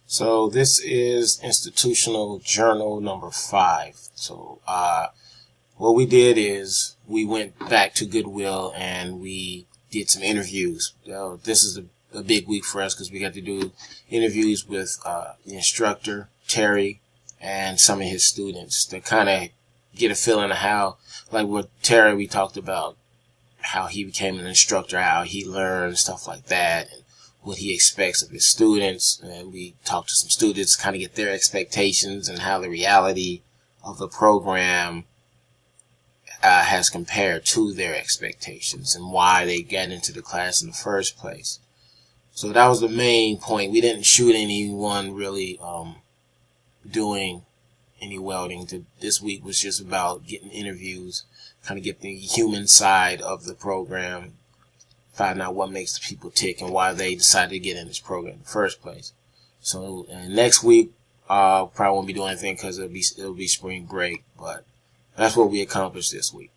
So this is institutional journal number 5. So what we did is we went back to Goodwill and we did some interviews. This is a big week for us because we got to do interviews with the instructor, Terry, and some of his students to kind of get a feeling of how, like with Terry, we talked about how he became an instructor, how he learned, stuff like that, and what he expects of his students. And we talked to some students, kind of get their expectations and how the reality of the program has compared to their expectations and why they got into the class in the first place. So that was the main point. We didn't shoot anyone really doing any welding. This week was just about getting interviews, kind of get the human side of the program, find out what makes the people tick and why they decided to get in this program in the first place. So next week, probably won't be doing anything because it'll be spring break, but that's what we accomplished this week.